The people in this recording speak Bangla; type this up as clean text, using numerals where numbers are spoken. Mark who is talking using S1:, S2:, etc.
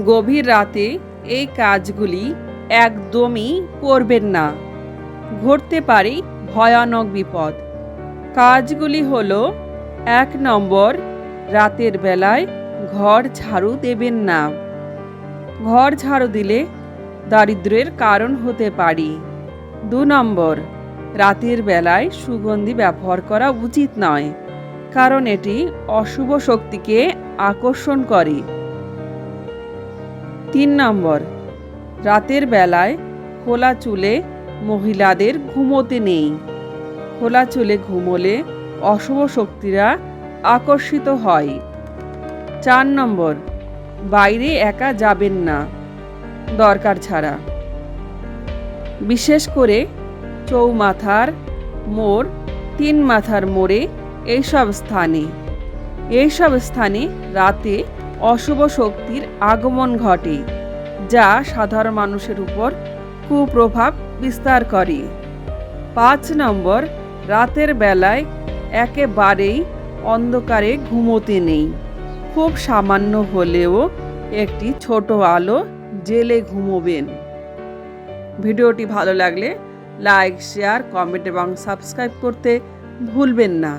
S1: গভীর রাতে এই কাজগুলি একদমই করবেন না, ঘটতে পারে ভয়ানক বিপদ। কাজগুলি হলো: 1 নম্বর, রাতের বেলায় ঘর ঝাড়ু দেবেন না। ঘর ঝাড়ু দিলে দারিদ্র্যের কারণ হতে পারে। 2 নম্বর, রাতের বেলায় সুগন্ধি ব্যবহার করা উচিত নয়, কারণ এটি অশুভ শক্তিকে আকর্ষণ করে। 3 নম্বর, রাতের বেলায় খোলা চুলে মহিলাদের ঘুমোতে নেই। খোলা চুলে ঘুমোলে অশুভ শক্তিরা আকর্ষিত হয়। 4 নম্বর, বাইরে একা যাবেন না দরকার ছাড়া, বিশেষ করে চৌমাথার মোড়, 3 মাথার মোড়ে। এইসব স্থানে রাতে অশুভ শক্তির আগমন ঘটে, যা সাধারণ মানুষের উপর কুপ্রভাব বিস্তার করে। 5 নম্বর, রাতের বেলায় একেবারেই অন্ধকারে ঘুমোতে নেই। খুব সামান্য হলেও একটি ছোট আলো জ্বেলে ঘুমোবেন। ভিডিওটি ভালো লাগলে লাইক, শেয়ার, কমেন্ট এবং সাবস্ক্রাইব করতে ভুলবেন না।